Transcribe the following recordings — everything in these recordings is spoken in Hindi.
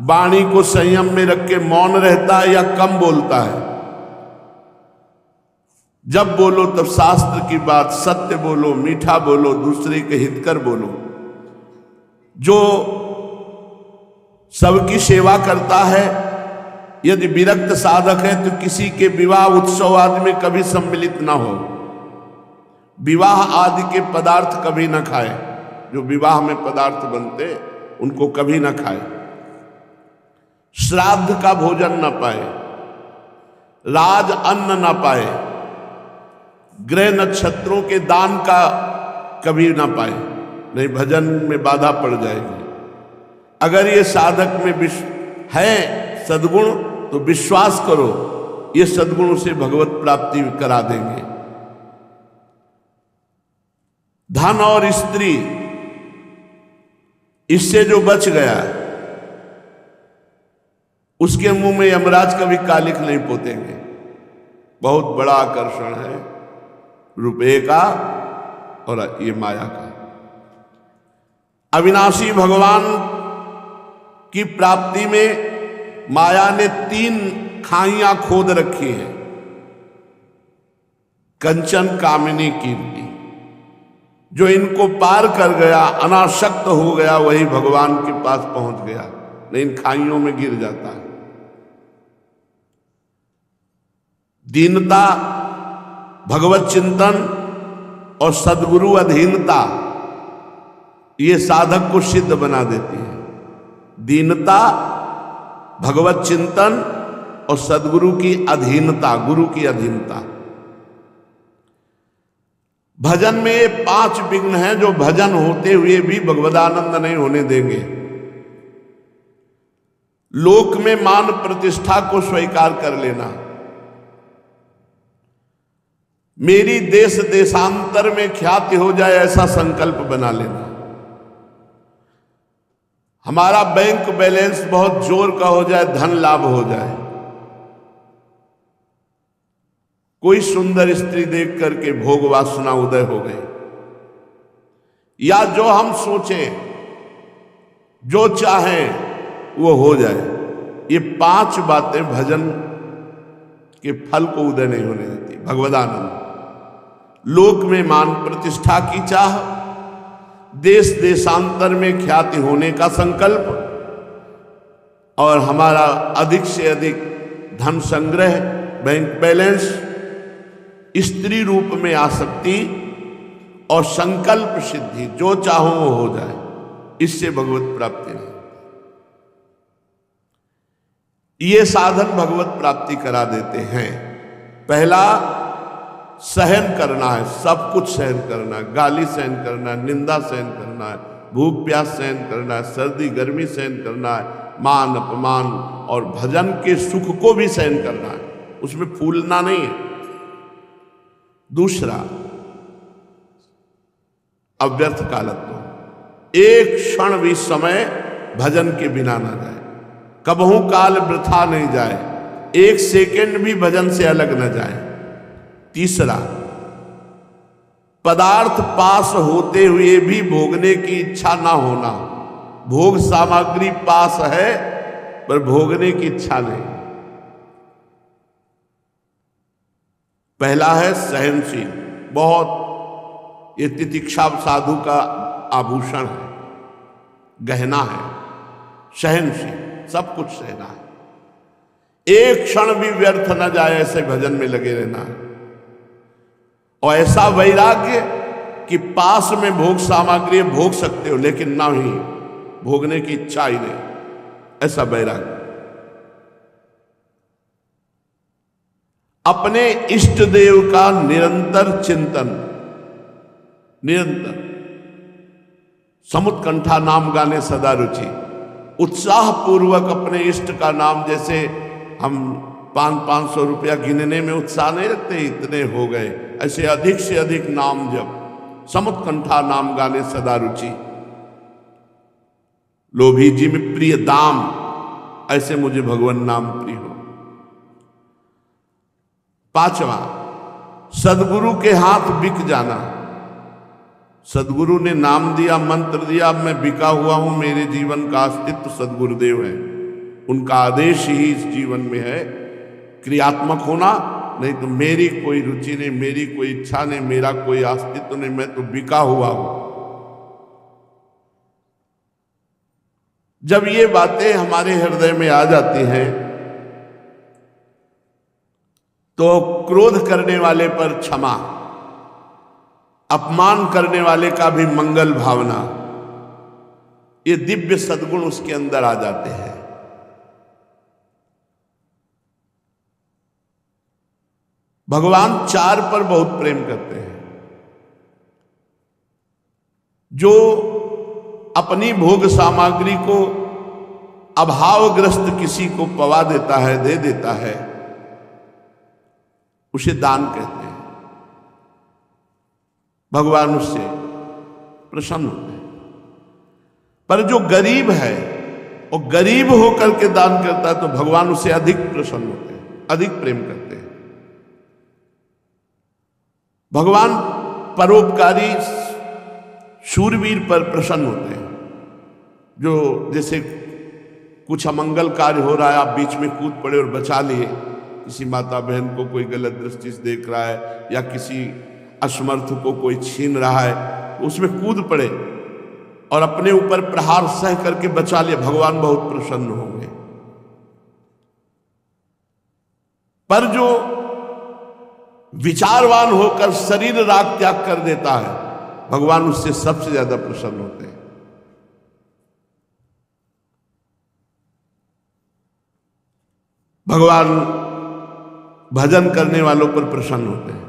वाणी को संयम में रख के मौन रहता है या कम बोलता है? जब बोलो तब शास्त्र की बात, सत्य बोलो, मीठा बोलो, दूसरे के हित कर बोलो। जो सबकी सेवा करता है, यदि विरक्त साधक है तो किसी के विवाह उत्सव आदि में कभी सम्मिलित ना हो, विवाह आदि के पदार्थ कभी ना खाए। जो विवाह में पदार्थ बनते उनको कभी ना खाए, श्राद्ध का भोजन ना पाए, राज अन्न ना पाए, ग्रह नक्षत्रों के दान का कभी ना पाए, नहीं भजन में बाधा पड़ जाएगी। अगर ये साधक में है सद्गुण तो विश्वास करो, ये सद्गुण उसे भगवत प्राप्ति करा देंगे। धन और स्त्री, इससे जो बच गया उसके मुंह में यमराज कभी कालिक नहीं पोतेंगे। बहुत बड़ा आकर्षण है रुपये का और ये माया का। अविनाशी भगवान की प्राप्ति में माया ने 3 खाइयां खोद रखी हैं। कंचन, कामिनी, कीर्ति। जो इनको पार कर गया, अनासक्त हो गया, वही भगवान के पास पहुंच गया, नहीं इन खाइयों में गिर जाता है। दीनता, भगवत चिंतन और सद्गुरु अधीनता, ये साधक को सिद्ध बना देती है। दीनता, भगवत चिंतन और सद्गुरु की अधीनता, गुरु की अधीनता। भजन में ये 5 विघ्न हैं जो भजन होते हुए भी भगवदानंद नहीं होने देंगे। लोक में मान प्रतिष्ठा को स्वीकार कर लेना, मेरी देश देशांतर में ख्याति हो जाए ऐसा संकल्प बना लेना, हमारा बैंक बैलेंस बहुत जोर का हो जाए, धन लाभ हो जाए, कोई सुंदर स्त्री देख करके भोग वासना उदय हो गई, या जो हम सोचें, जो चाहें वो हो जाए। ये 5 बातें भजन के फल को उदय नहीं होने देती। भगवदानंद, लोक में मान प्रतिष्ठा की चाह, देश देशांतर में ख्याति होने का संकल्प, और हमारा अधिक से अधिक धन संग्रह, बैंक बैलेंस, स्त्री रूप में आसक्ति और संकल्प सिद्धि, जो चाहो वो हो जाए, इससे भगवत प्राप्ति नहीं। ये साधन भगवत प्राप्ति करा देते हैं। पहला, सहन करना है, सब कुछ सहन करना है, गाली सहन करना है, निंदा सहन करना है, भूख प्यास सहन करना है, सर्दी गर्मी सहन करना है, मान अपमान और भजन के सुख को भी सहन करना है, उसमें फूलना नहीं है। दूसरा, अव्यर्थ कालत्व, एक क्षण भी समय भजन के बिना ना जाए, कबहू काल वृथा नहीं जाए, एक सेकंड भी भजन से अलग न जाए। तीसरा, पदार्थ पास होते हुए भी भोगने की इच्छा ना होना, भोग सामग्री पास है पर भोगने की इच्छा नहीं। पहला है सहनशील, बहुत, ये तितिक्षा साधु का आभूषण है, गहना है, सहनशील, सब कुछ सहना है, एक क्षण भी व्यर्थ न जाए ऐसे भजन में लगे रहना है। और ऐसा वैराग्य कि पास में भोग सामग्री भोग सकते हो लेकिन ना ही भोगने की इच्छा ही नहीं, ऐसा वैराग्य। अपने इष्ट देव का निरंतर चिंतन, निरंतर, समुत्कंठा नाम गाने सदा रुचि, उत्साह पूर्वक अपने इष्ट का नाम, जैसे हम 500-500 रुपया गिनने में उत्साह नहीं रखते, इतने हो गए, ऐसे अधिक से अधिक नाम जप, समुत्कंठा नाम गाने सदा रुचि, लोभी जी में प्रिय दाम, ऐसे मुझे भगवान नाम प्रिय हो। पांचवा, सदगुरु के हाथ बिक जाना, सदगुरु ने नाम दिया, मंत्र दिया, अब मैं बिका हुआ हूं, मेरे जीवन का अस्तित्व सदगुरुदेव है। उनका आदेश ही इस जीवन में है क्रियात्मक होना, नहीं तो मेरी कोई रुचि नहीं, मेरी कोई इच्छा नहीं, मेरा कोई अस्तित्व नहीं, मैं तो बिका हुआ हूं। जब ये बातें हमारे हृदय में आ जाती हैं तो क्रोध करने वाले पर क्षमा, अपमान करने वाले का भी मंगल भावना, ये दिव्य सद्गुण उसके अंदर आ जाते हैं। भगवान चार पर बहुत प्रेम करते हैं। जो अपनी भोग सामग्री को अभावग्रस्त किसी को पवा देता है, दे देता है, उसे दान कहते हैं। भगवान उससे प्रसन्न होते हैं। पर जो गरीब है और गरीब होकर के दान करता है तो भगवान उससे अधिक प्रसन्न होते हैं, अधिक प्रेम करते हैं। भगवान परोपकारी शूरवीर पर प्रसन्न होते हैं। जो जैसे कुछ अमंगल कार्य हो रहा है, आप बीच में कूद पड़े और बचा लिए, किसी माता बहन को कोई गलत दृष्टि से देख रहा है या किसी असमर्थ को कोई छीन रहा है, उसमें कूद पड़े और अपने ऊपर प्रहार सह करके बचा लिए, भगवान बहुत प्रसन्न होंगे। पर जो विचारवान होकर शरीर राग त्याग कर देता है, भगवान उससे सबसे ज्यादा प्रसन्न होते हैं। भगवान भजन करने वालों पर प्रसन्न होते हैं।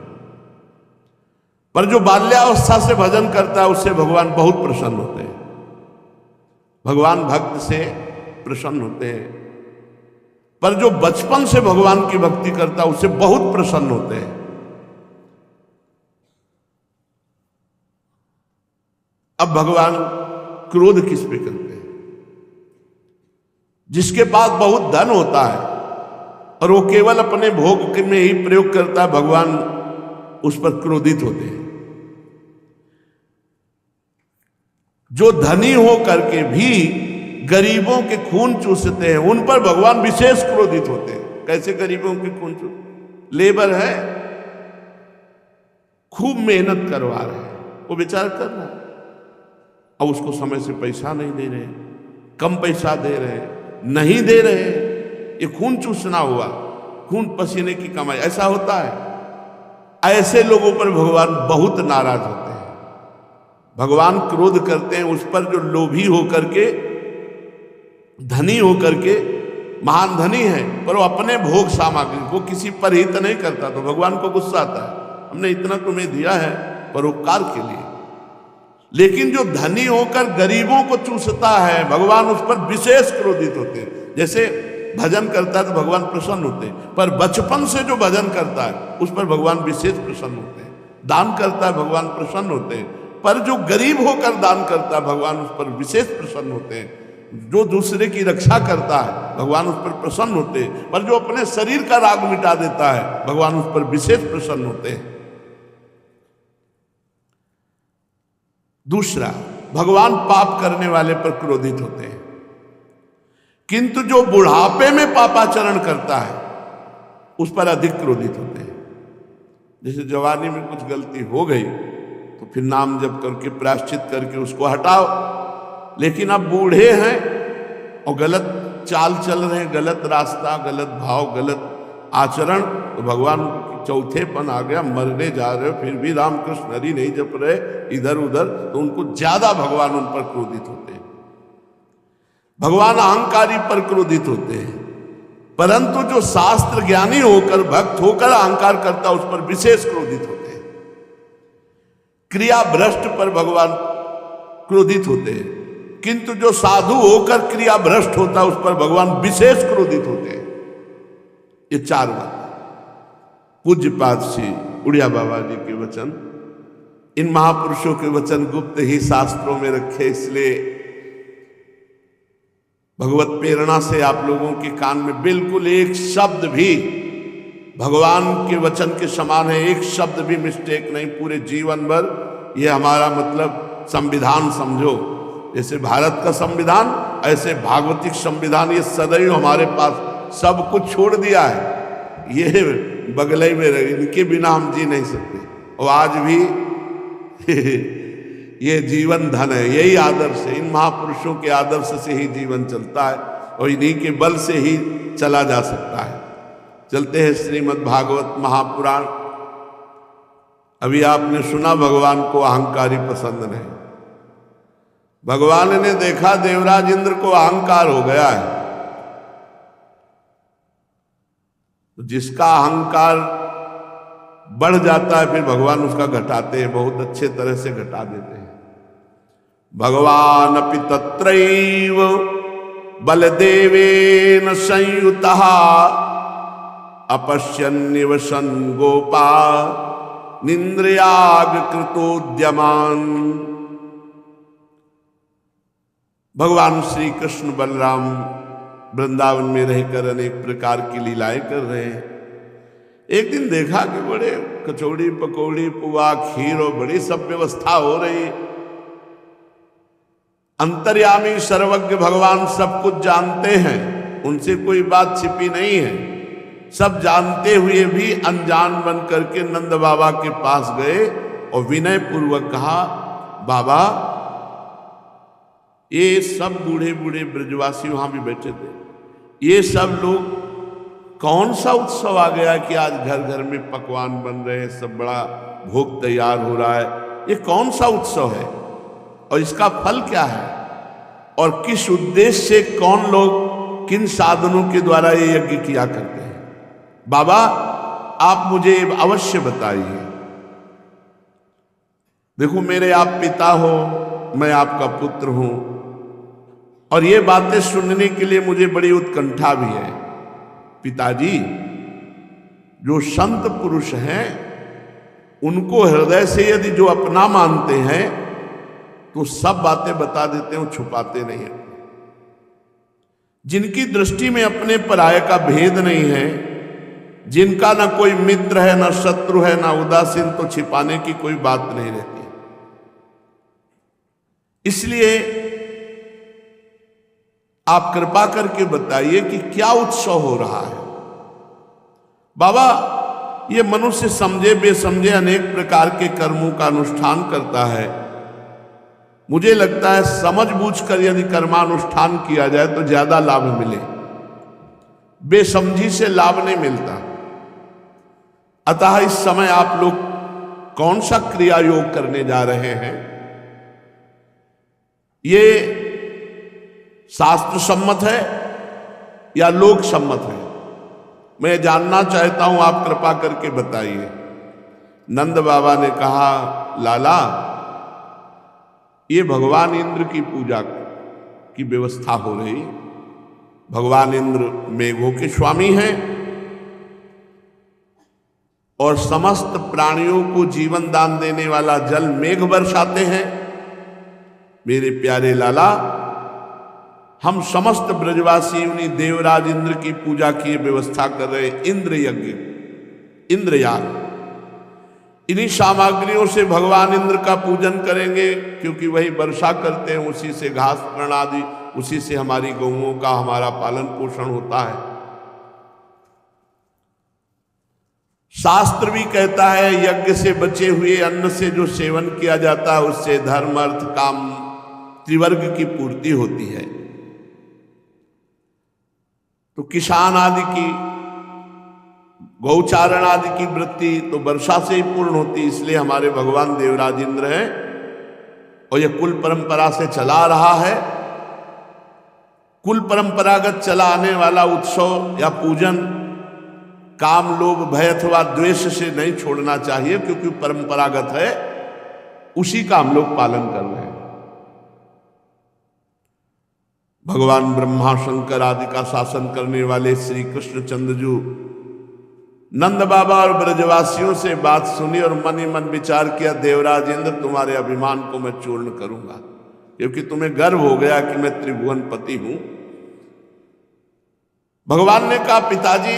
पर जो बाल्यावस्था से भजन करता है उससे भगवान बहुत प्रसन्न होते हैं। भगवान भक्त से प्रसन्न होते हैं। पर जो बचपन से भगवान की भक्ति करता है उससे बहुत प्रसन्न होते हैं। अब भगवान क्रोध किस पे करते हैं? जिसके पास बहुत धन होता है और वो केवल अपने भोग में ही प्रयोग करता है, भगवान उस पर क्रोधित होते हैं। जो धनी हो करके भी गरीबों के खून चूसते हैं, उन पर भगवान विशेष क्रोधित होते हैं। कैसे गरीबों के खून चूस? लेबर है, खूब मेहनत करवा रहे हैं, वो बेचारा कर रहा है, अब उसको समय से पैसा नहीं दे रहे, कम पैसा दे रहे, नहीं दे रहे। ये खून चूसना हुआ, खून पसीने की कमाई, ऐसा होता है। ऐसे लोगों पर भगवान बहुत नाराज होते हैं। भगवान क्रोध करते हैं उस पर जो लोभी होकर के, धनी होकर के, महान धनी है पर वो अपने भोग सामग्री को किसी पर हित नहीं करता, तो भगवान को गुस्सा आता है। हमने इतना तुम्हें दिया है परोपकार के लिए, लेकिन जो धनी होकर गरीबों को चूसता है, भगवान उस पर विशेष क्रोधित होते हैं। जैसे भजन करता है तो भगवान प्रसन्न होते हैं, पर बचपन से जो भजन करता है उस पर भगवान विशेष प्रसन्न होते हैं। दान करता है भगवान प्रसन्न होते हैं, पर जो गरीब होकर दान करता है भगवान उस पर विशेष प्रसन्न होते हैं। जो दूसरे की रक्षा करता है भगवान उस पर प्रसन्न होते हैं, पर जो अपने शरीर का राग मिटा देता है भगवान उस पर विशेष प्रसन्न होते हैं। दूसरा, भगवान पाप करने वाले पर क्रोधित होते हैं, किंतु जो बुढ़ापे में पापाचरण करता है उस पर अधिक क्रोधित होते हैं। जैसे जवानी में कुछ गलती हो गई तो फिर नाम जप करके प्रायश्चित करके उसको हटाओ, लेकिन अब बूढ़े हैं और गलत चाल चल रहे हैं, गलत रास्ता, गलत भाव, गलत आचरण, तो भगवान चौथेपन आ गया, मरने जा रहे हो फिर भी रामकृष्ण हरि नहीं जप रहे इधर उधर, तो उनको ज्यादा भगवान उन पर क्रोधित होते हैं। भगवान अहंकारी पर क्रोधित होते हैं, परंतु जो शास्त्र ज्ञानी होकर भक्त होकर अहंकार करता उस पर विशेष क्रोधित होते हैं। क्रिया भ्रष्ट पर भगवान क्रोधित होते हैं, किंतु जो साधु होकर क्रिया भ्रष्ट होता उस पर भगवान विशेष क्रोधित होते हैं। ये चार बात पूज्यपाद श्री उड़िया बाबा जी के वचन, इन महापुरुषों के वचन गुप्त ही शास्त्रों में रखे, इसलिए भगवत प्रेरणा से आप लोगों के कान में बिल्कुल एक शब्द भी भगवान के वचन के समान है, एक शब्द भी मिस्टेक नहीं। पूरे जीवन भर ये हमारा मतलब संविधान समझो। जैसे भारत का संविधान, ऐसे भागवतिक संविधान, ये सदैव हमारे पास सब कुछ छोड़ दिया है। ये बगले में रहे, इनके बिना हम जी नहीं सकते। और आज भी ये जीवन धन है, यही आदर्श है। इन महापुरुषों के आदर्श से ही जीवन चलता है और इन्हीं के बल से ही चला जा सकता है। चलते हैं श्रीमद् भागवत महापुराण। अभी आपने सुना भगवान को अहंकारी पसंद नहीं। भगवान ने देखा देवराज इंद्र को अहंकार हो गया है, तो जिसका अहंकार बढ़ जाता है फिर भगवान उसका घटाते हैं, बहुत अच्छे तरह से घटा देते हैं। भगवान अपि तत्रैव बलदेवेन संयुतः अपश्यन्निव सन गोपा निंद्रयाग कृतोद्यमान। भगवान श्री कृष्ण बलराम वृंदावन में रहकर अनेक प्रकार की लीलाएं कर रहे हैं। एक दिन देखा कि बड़े कचौड़ी पकौड़ी पुआ खीर और बड़ी सब व्यवस्था हो रही। अंतर्यामी सर्वज्ञ भगवान सब कुछ जानते हैं, उनसे कोई बात छिपी नहीं है। सब जानते हुए भी अनजान बन करके नंद बाबा के पास गए और विनय पूर्वक कहा, बाबा ये सब बूढ़े बूढ़े ब्रजवासी वहां भी बैठे थे, ये सब लोग कौन सा उत्सव आ गया कि आज घर घर में पकवान बन रहे हैं, सब बड़ा भोग तैयार हो रहा है। ये कौन सा उत्सव है और इसका फल क्या है और किस उद्देश्य से कौन लोग किन साधनों के द्वारा ये यज्ञ किया करते हैं? बाबा आप मुझे अवश्य बताइए। देखो मेरे आप पिता हो, मैं आपका पुत्र हूं और ये बातें सुनने के लिए मुझे बड़ी उत्कंठा भी है। पिताजी, जो संत पुरुष हैं उनको हृदय से यदि जो अपना मानते हैं तो सब बातें बता देते हैं, छुपाते नहीं हैं। जिनकी दृष्टि में अपने पराये का भेद नहीं है, जिनका ना कोई मित्र है ना शत्रु है ना उदासीन, तो छिपाने की कोई बात नहीं रहती। इसलिए आप कृपा करके बताइए कि क्या उत्सव हो रहा है। बाबा ये मनुष्य समझे बेसमझे अनेक प्रकार के कर्मों का अनुष्ठान करता है। मुझे लगता है समझ बूझकर यदि कर्मानुष्ठान किया जाए तो ज्यादा लाभ मिले, बेसमझी से लाभ नहीं मिलता। अतः इस समय आप लोग कौन सा क्रिया योग करने जा रहे हैं, ये शास्त्र सम्मत है या लोक सम्मत है? मैं जानना चाहता हूं, आप कृपा करके बताइए। नंद बाबा ने कहा, लाला ये भगवान इंद्र की पूजा की व्यवस्था हो रही। भगवान इंद्र मेघों के स्वामी हैं और समस्त प्राणियों को जीवन दान देने वाला जल मेघ बरसाते हैं। मेरे प्यारे लाला, हम समस्त ब्रजवासी उन्हीं देवराज इंद्र की पूजा की व्यवस्था कर रहे हैं। इंद्र यज्ञ, इंद्रयाग, इन्हीं सामग्रियों से भगवान इंद्र का पूजन करेंगे, क्योंकि वही वर्षा करते हैं, उसी से घास तृण आदि, उसी से हमारी गौओं का हमारा पालन पोषण होता है। शास्त्र भी कहता है यज्ञ से बचे हुए अन्न से जो सेवन किया जाता है उससे धर्म अर्थ काम त्रिवर्ग की पूर्ति होती है। तो किसान आदि की, गौचारण आदि की वृत्ति तो वर्षा से ही पूर्ण होती। इसलिए हमारे भगवान देवराज इंद्र हैं और यह कुल परंपरा से चला रहा है। कुल परंपरागत चला आने वाला उत्सव या पूजन काम लोभ भय अथवा द्वेष से नहीं छोड़ना चाहिए, क्योंकि परंपरागत है, उसी का हम लोग पालन कर रहे हैं। भगवान ब्रह्मा शंकर आदि का शासन करने वाले श्री कृष्णचंद्र जी नंद बाबा और ब्रजवासियों से बात सुनी और मन ही मन विचार किया, देवराज इंद्र तुम्हारे अभिमान को मैं चूर्ण करूंगा, क्योंकि तुम्हें गर्व हो गया कि मैं त्रिभुवन पति हूं। भगवान ने कहा, पिताजी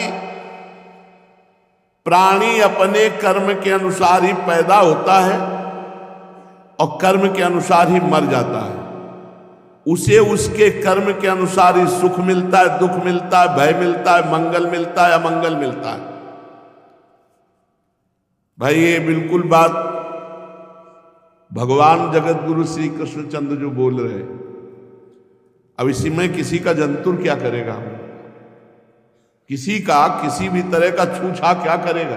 प्राणी अपने कर्म के अनुसार ही पैदा होता है। और कर्म के अनुसार ही मर जाता है। उसे उसके कर्म के अनुसार ही सुख मिलता है, दुख मिलता है, भय मिलता है, मंगल मिलता है, अमंगल मिलता है। भाई ये बिल्कुल बात भगवान जगत गुरु श्री कृष्णचंद्र जो बोल रहे हैं। अब इसी में किसी का जंतुर क्या करेगा, किसी का किसी भी तरह का छूछा क्या करेगा।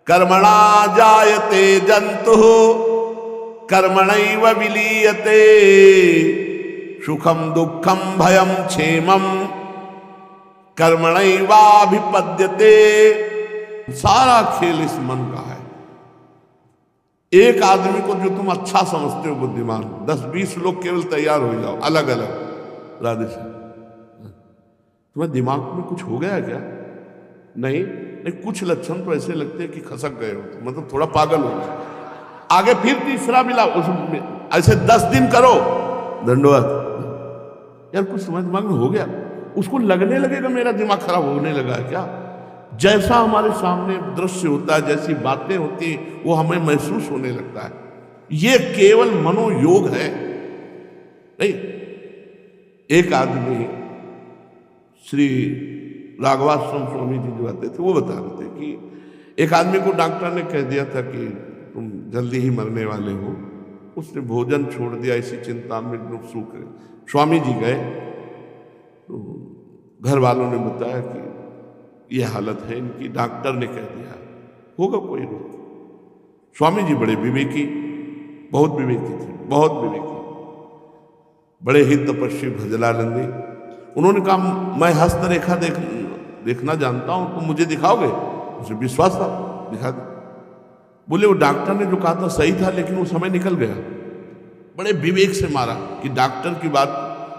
कर्मणा जायते जंतु कर्मणैव विलीयते सुखम दुखम भयम क्षेमम कर्मणैवाभिपद्यते। सारा खेल इस मन का है। एक आदमी को जो तुम अच्छा समझते हो बुद्धिमान, 10-20 लोग केवल तैयार हो जाओ अलग अलग। राधे श्याम, तुम्हें दिमाग में कुछ हो गया क्या? नहीं नहीं, कुछ लक्षण तो ऐसे लगते हैं कि खसक गए हो, मतलब थोड़ा पागल हो गए। आगे फिर तीसरा मिला, उसमें ऐसे 10 दिन करो, दंडवत यार कुछ समझ दिमाग में हो गया। उसको लगने लगेगा मेरा दिमाग खराब होने लगा है क्या। जैसा हमारे सामने दृश्य होता है, जैसी बातें होती हैं, वो हमें महसूस होने लगता है। ये केवल मनोयोग है। नहीं, एक आदमी श्री राघवाश्रम स्वामी जी जो आते थे वो बता रहे थे कि एक आदमी को डॉक्टर ने कह दिया था कि तुम जल्दी ही मरने वाले हो। उसने भोजन छोड़ दिया, इसी चिंता में सूख गए। स्वामी जी गए तो घर वालों ने बताया कि यह हालत है इनकी, डॉक्टर ने कह दिया होगा कोई रोग। स्वामी जी बड़े विवेकी, बहुत विवेकी थे, बहुत विवेकी, बड़े ही तपस्वी भजलानंदी। उन्होंने कहा मैं हस्तरेखा देखना जानता हूं, तुम मुझे दिखाओगे? उसे विश्वास था, दिखा दो। बोले वो डॉक्टर ने जो कहा था सही था, लेकिन वो समय निकल गया। बड़े विवेक से मारा कि डॉक्टर की बात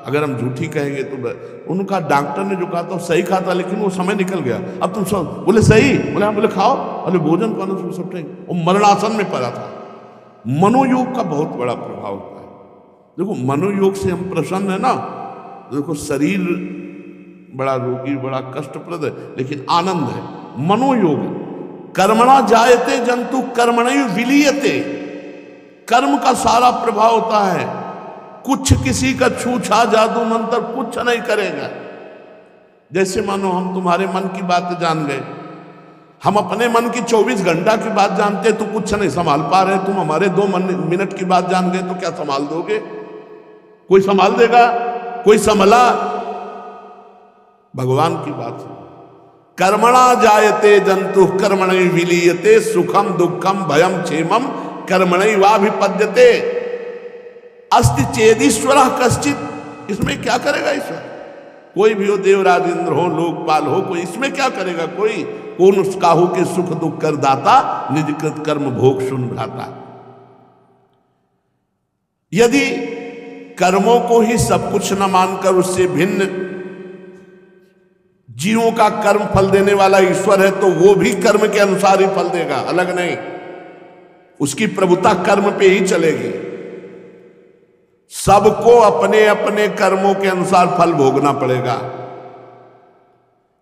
अगर हम झूठी कहेंगे तो। उन्होंने कहा डॉक्टर ने जो कहा था सही कहा था, लेकिन वो समय निकल गया, अब तुम सब। बोले सही? बोले हाँ। बोले खाओ? बोले भोजन पाना सब टाइम। वो मरणासन में पड़ा था। मनोयोग का बहुत बड़ा प्रभाव होता है। देखो मनोयोग से हम प्रसन्न है ना, देखो शरीर बड़ा रोगी, बड़ा कष्टप्रद है, लेकिन आनंद है। मनोयोग कर्मणा जायते जंतु कर्मणैव विलीयते, कर्म का सारा प्रभाव होता है। कुछ किसी का छूछा जादू मंत्र कुछ नहीं करेगा। जैसे मानो हम तुम्हारे मन की बात जान गए, हम अपने मन की 24 घंटा की बात जानते तो कुछ नहीं संभाल पा रहे, तुम हमारे 2 मिनट की बात जान गए तो क्या संभाल दोगे? कोई संभाल देगा? कोई संभला? भगवान की बात है। कर्मणा जायते जंतु कर्मणैव विलीयते सुखम दुखम भयम क्षेमम कर्मणैवाभिपद्यते। अस्ति चेदीश्वर कश्चित, इसमें क्या करेगा ईश्वर? कोई भी हो, देवराज इंद्र हो, लोकपाल हो, कोई इसमें क्या करेगा? कोई कौन उस काहू के सुख दुख कर दाता, निजकृत कर्म भोग सुन भ्राता। यदि कर्मों को ही सब कुछ न मानकर उससे भिन्न जीवों का कर्म फल देने वाला ईश्वर है, तो वो भी कर्म के अनुसार ही फल देगा, अलग नहीं। उसकी प्रभुता कर्म पे ही चलेगी। सबको अपने अपने कर्मों के अनुसार फल भोगना पड़ेगा।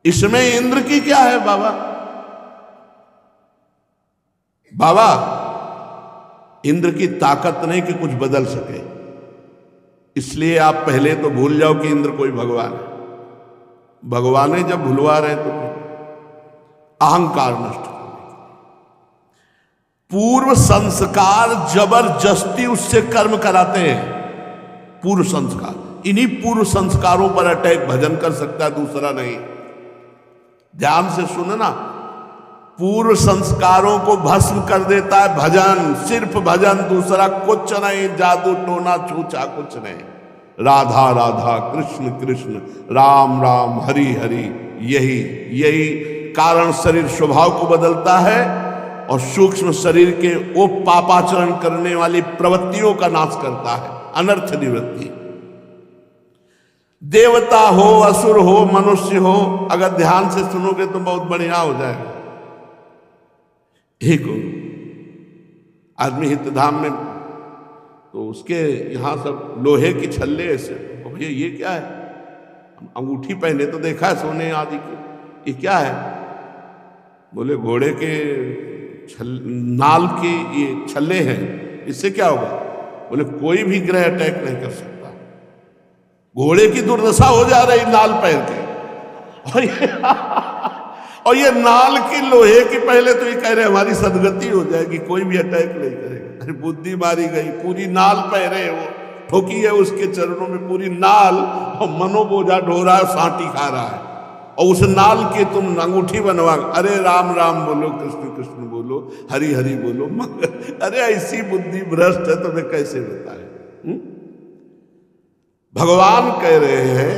इसमें इंद्र की क्या है बाबा? बाबा इंद्र की ताकत नहीं कि कुछ बदल सके। इसलिए आप पहले तो भूल जाओ कि इंद्र कोई भगवान है। भगवान है जब भुलवा रहे तो अहंकार नष्ट करने, पूर्व संस्कार जबरदस्ती उससे कर्म कराते हैं। पूर्व संस्कार, इन्हीं पूर्व संस्कारों पर अटैक भजन कर सकता है, दूसरा नहीं। ध्यान से सुनना, पूर्व संस्कारों को भस्म कर देता है भजन, सिर्फ भजन, दूसरा कुछ नहीं। जादू टोना छूछा कुछ नहीं। राधा राधा कृष्ण कृष्ण राम राम हरि हरि, यही कारण शरीर स्वभाव को बदलता है और सूक्ष्म शरीर के वो पापाचरण करने वाली प्रवृत्तियों का नाश करता है। अनर्थ निवृत्ति। देवता हो, असुर हो, मनुष्य हो, अगर ध्यान से सुनोगे तो बहुत बढ़िया हो जाएगा। एक आदमी हितधाम में, तो उसके यहां सब लोहे की छल्ले ऐसे, भैया ये क्या है? अंगूठी पहने तो देखा है सोने आदि की, ये क्या है? बोले घोड़े के नाल के ये छल्ले हैं। इससे क्या होगा? बोले कोई भी ग्रह अटैक नहीं कर सकता। घोड़े की दुर्दशा हो जा रही नाल पैर के, और ये नाल की लोहे की पहले तो ये कह रहे हमारी सदगति हो जाएगी, कोई भी अटैक नहीं करेगा। अरे बुद्धि मारी गई, पूरी नाल पहरे वो ठोकी है उसके चरणों में पूरी नाल, और मनोबोझा ढो रहा है, सांटी खा रहा है, और उस नाल की तुम अंगूठी बनवा, अरे राम राम बोलो, कृष्ण कृष्ण बोलो, हरि हरि बोलो, मगर अरे ऐसी बुद्धि भ्रष्ट है तुम्हें कैसे बताए? भगवान कह रहे हैं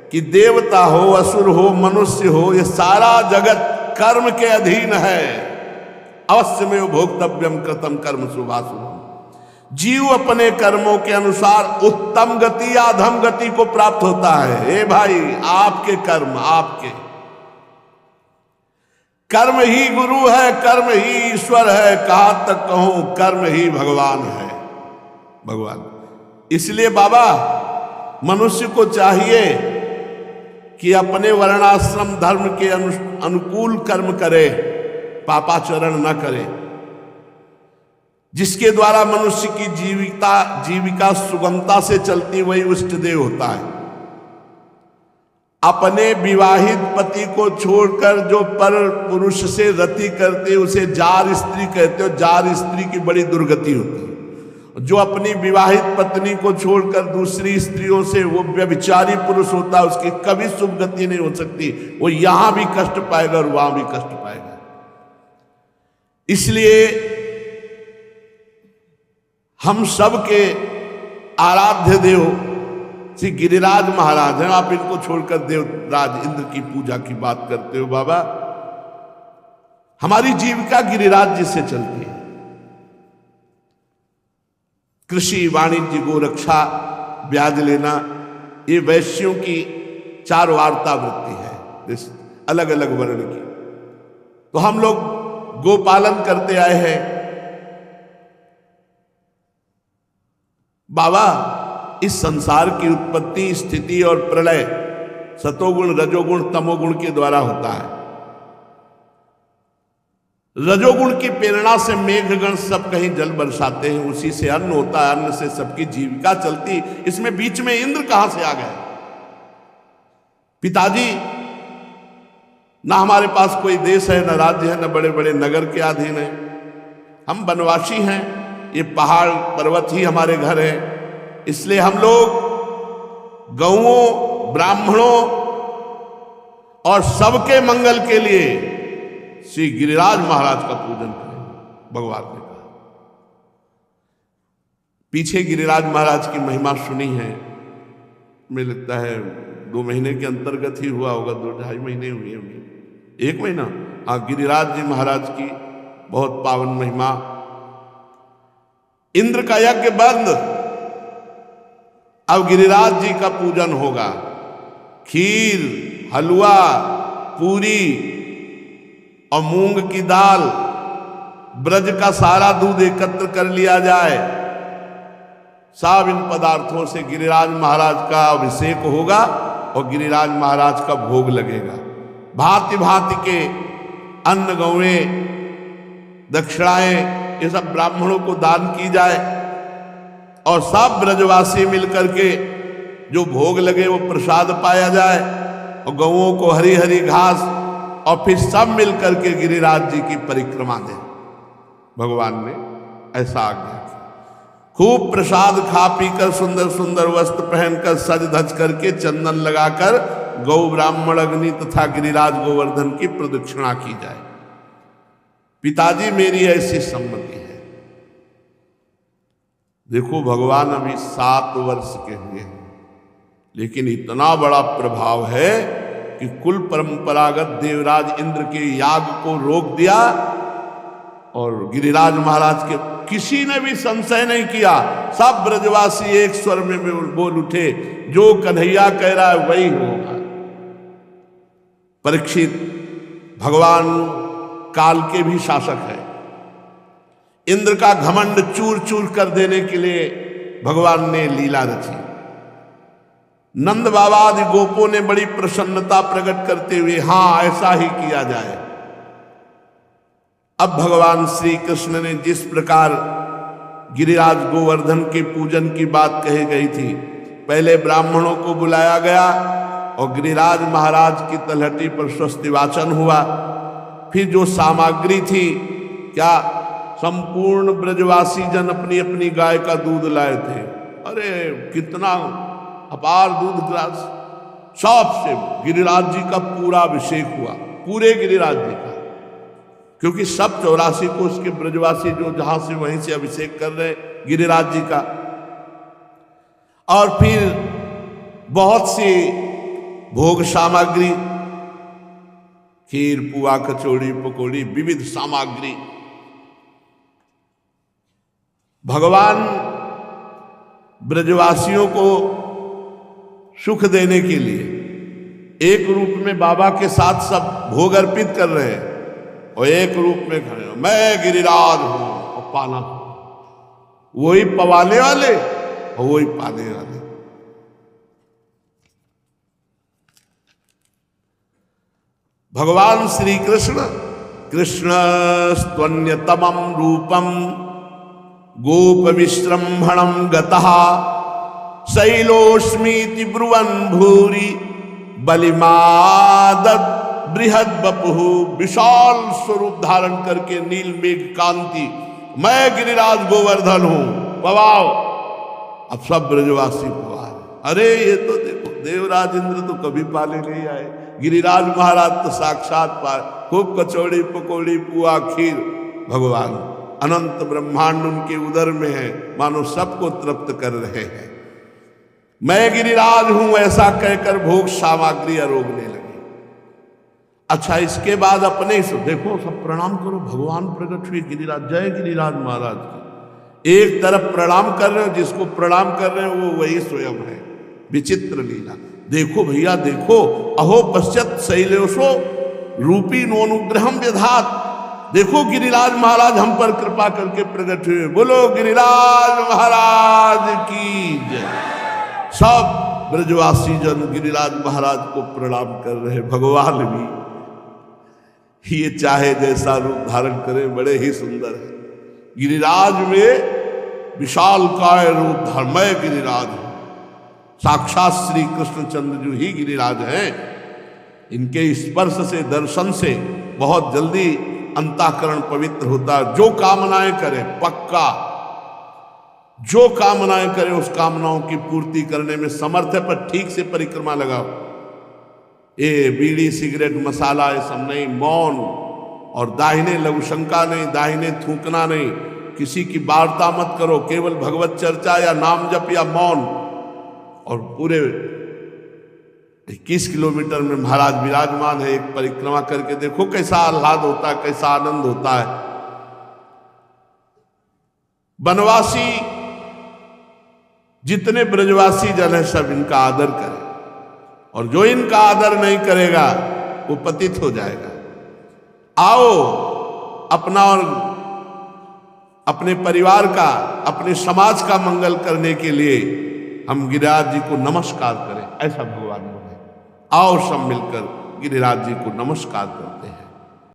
कि देवता हो, असुर हो, मनुष्य हो, ये सारा जगत कर्म के अधीन है। अवश्य में भोक्तव्यम कृतम कर्म शुभाशुभम। जीव अपने कर्मों के अनुसार उत्तम गति या अधम गति को प्राप्त होता है। ए भाई, आपके कर्म, आपके कर्म ही गुरु है, कर्म ही ईश्वर है, कहां तक कहूं कर्म ही भगवान है। भगवान इसलिए बाबा मनुष्य को चाहिए कि अपने वर्णाश्रम धर्म के अनुकूल कर्म करे, पापाचरण न करे, जिसके द्वारा मनुष्य की जीविका सुगमता से चलती वही इष्ट देव होता है। अपने विवाहित पति को छोड़कर जो पर पुरुष से रति करते उसे जार स्त्री कहते हो। जार स्त्री की बड़ी दुर्गति होती है। जो अपनी विवाहित पत्नी को छोड़कर दूसरी स्त्रियों से वो व्यभिचारी पुरुष होता है, उसकी कभी शुभ गति नहीं हो सकती। वो यहां भी कष्ट पाएगा और वहां भी कष्ट पाएगा। इसलिए हम सबके आराध्य देव श्री गिरिराज महाराज हैं। आप इनको छोड़कर देवराज इंद्र की पूजा की बात करते हो। बाबा हमारी जीविका गिरिराज जी से चलती है। कृषि, वाणिज्य, गोरक्षा, ब्याज लेना, ये वैश्यों की चार वार्ता वृत्ति है, अलग अलग वर्ण की। तो हम लोग गोपालन करते आए हैं। बाबा इस संसार की उत्पत्ति, स्थिति और प्रलय सतोगुण, रजोगुण, तमोगुण के द्वारा होता है। रजोगुण की प्रेरणा से मेघगण सब कहीं जल बरसाते हैं, उसी से अन्न होता है, अन्न से सबकी जीविका चलती। इसमें बीच में इंद्र कहां से आ गए? पिताजी, ना हमारे पास कोई देश है, ना राज्य है, ना बड़े बड़े नगर के अधीन है। हम वनवासी हैं, ये पहाड़ पर्वत ही हमारे घर है। इसलिए हम लोग गौओं, ब्राह्मणों और सबके मंगल के लिए श्री गिरिराज महाराज का पूजन करें। भगवान ने कहा। पीछे गिरिराज महाराज की महिमा सुनी है, मुझे लगता है 2 महीने के अंतर्गत ही हुआ होगा, 2-2.5 महीने हुए होंगे, 1 महीना। हाँ, गिरिराज जी महाराज की बहुत पावन महिमा। इंद्र का यज्ञ बंद, अब गिरिराज जी का पूजन होगा। खीर, हलवा, पूरी और मूंग की दाल, ब्रज का सारा दूध एकत्र कर लिया जाए। सब इन पदार्थों से गिरिराज महाराज का अभिषेक होगा और गिरिराज महाराज का भोग लगेगा। भांति भांति के अन्न, गौएं, दक्षिणाएं, ये सब ब्राह्मणों को दान की जाए और सब ब्रजवासी मिलकर के जो भोग लगे वो प्रसाद पाया जाए और गौओं को हरी हरी घास, और फिर सब मिलकर के गिरिराज जी की परिक्रमा दें। भगवान ने ऐसा आज्ञा की। खूब प्रसाद खा पीकर, सुंदर सुंदर वस्त्र पहनकर, सज धज करके, चंदन लगाकर गौ, ब्राह्मण, अग्नि तथा गिरिराज गोवर्धन की प्रदक्षिणा की जाए। पिताजी मेरी ऐसी सम्मति है। देखो भगवान अभी 7 वर्ष के हुए हैं, लेकिन इतना बड़ा प्रभाव है कि कुल परंपरागत देवराज इंद्र के याग को रोक दिया और गिरिराज महाराज के किसी ने भी संशय नहीं किया। सब ब्रजवासी एक स्वर में बोल उठे, जो कन्हैया कह रहा है वही होगा। परीक्षित भगवान काल के भी शासक है। इंद्र का घमंड चूर चूर कर देने के लिए भगवान ने लीला रची। नंद बाबा आदि गोपों ने बड़ी प्रसन्नता प्रकट करते हुए हां ऐसा ही किया जाए। अब भगवान श्री कृष्ण ने जिस प्रकार गिरिराज गोवर्धन के पूजन की बात कही गई थी। पहले ब्राह्मणों को बुलाया गया और गिरिराज महाराज की तलहटी पर स्वस्ति वाचन हुआ। फिर जो सामग्री थी, क्या संपूर्ण ब्रजवासी जन अपनी अपनी गाय का दूध लाए थे। अरे कितना अपार दूध ग्रास, सबसे गिरिराज जी का पूरा अभिषेक हुआ, पूरे गिरिराज जी का, क्योंकि सब 84 को उसके ब्रजवासी जो जहां से वहीं से अभिषेक कर रहे गिरिराज जी का। और फिर बहुत सी भोग सामग्री, खीर, पुआ, कचौड़ी, पकौड़ी, विविध सामग्री। भगवान ब्रजवासियों को सुख देने के लिए एक रूप में बाबा के साथ सब भोग अर्पित कर रहे हैं और एक रूप में खड़े हो, मैं गिरिराज हूं और पाना, वही पवाने वाले और वही पाने वाले। भगवान श्री कृष्ण कृष्णस्त्वन्यतमं रूपम गोप विश्रम्भणं गतः शैलोस्मीति ब्रुवन् भूरि बलिमादत बृहद बपुः। विशाल स्वरूप धारण करके नील मेघ कांति, मैं गिरिराज गोवर्धन हूं, पवाओ। अब सब ब्रजवासी पवार। अरे ये तो देखो, देवराज इंद्र तो कभी पाले नहीं आए, गिरिराज महाराज तो साक्षात पाए। खूब कचौड़ी, पकौड़ी, पुआ, खीर, भगवान अनंत ब्रह्मांड उनके उदर में है, मानो सबको तृप्त कर रहे हैं। मैं गिरिराज हूं, ऐसा कहकर भोग सामग्री आरोगने लगे। अच्छा, इसके बाद अपने से देखो, सब प्रणाम करो, भगवान प्रकट हुए गिरिराज, जय गिरिराज महाराज की। एक तरफ प्रणाम कर रहे हो, जिसको प्रणाम कर रहे हो वो वही स्वयं है। विचित्र लीला देखो भैया, देखो, अहो पश्चात शैलेशो रूपी नोनुग्रहम व्यधात। देखो गिरिराज महाराज हम पर कृपा करके प्रकट हुए, बोलो गिरिराज महाराज की जय। सब ब्रजवासी जन गिरिराज महाराज को प्रणाम कर रहे। भगवान भी ये चाहे जैसा रूप धारण करे, बड़े ही सुंदर है। गिरिराज में विशाल काय रूप धारण, मैं गिरिराज हूं, साक्षात श्री कृष्णचंद्र जो ही गिरिराज हैं। इनके स्पर्श से, दर्शन से बहुत जल्दी अंतःकरण पवित्र होता है। जो कामनाएं करे, पक्का जो कामनाएं करे उस कामनाओं की पूर्ति करने में समर्थ है, पर ठीक से परिक्रमा लगाओ। ये बीड़ी, सिगरेट, मसाला ये सब नहीं, मौन, और दाहिने लघुशंका नहीं, दाहिने थूकना नहीं, किसी की वार्ता मत करो, केवल भगवत चर्चा या नाम जप या मौन। और पूरे 21 किलोमीटर में महाराज विराजमान है। एक परिक्रमा करके देखो कैसा आह्लाद होता है, कैसा आनंद होता है। बनवासी जितने ब्रजवासी जन है सब इनका आदर करें, और जो इनका आदर नहीं करेगा वो पतित हो जाएगा। आओ अपना और अपने परिवार का, अपने समाज का मंगल करने के लिए हम गिरिराज जी को नमस्कार करें, ऐसा भगवान बोले। आओ सब मिलकर गिरिराज जी को नमस्कार करते हैं।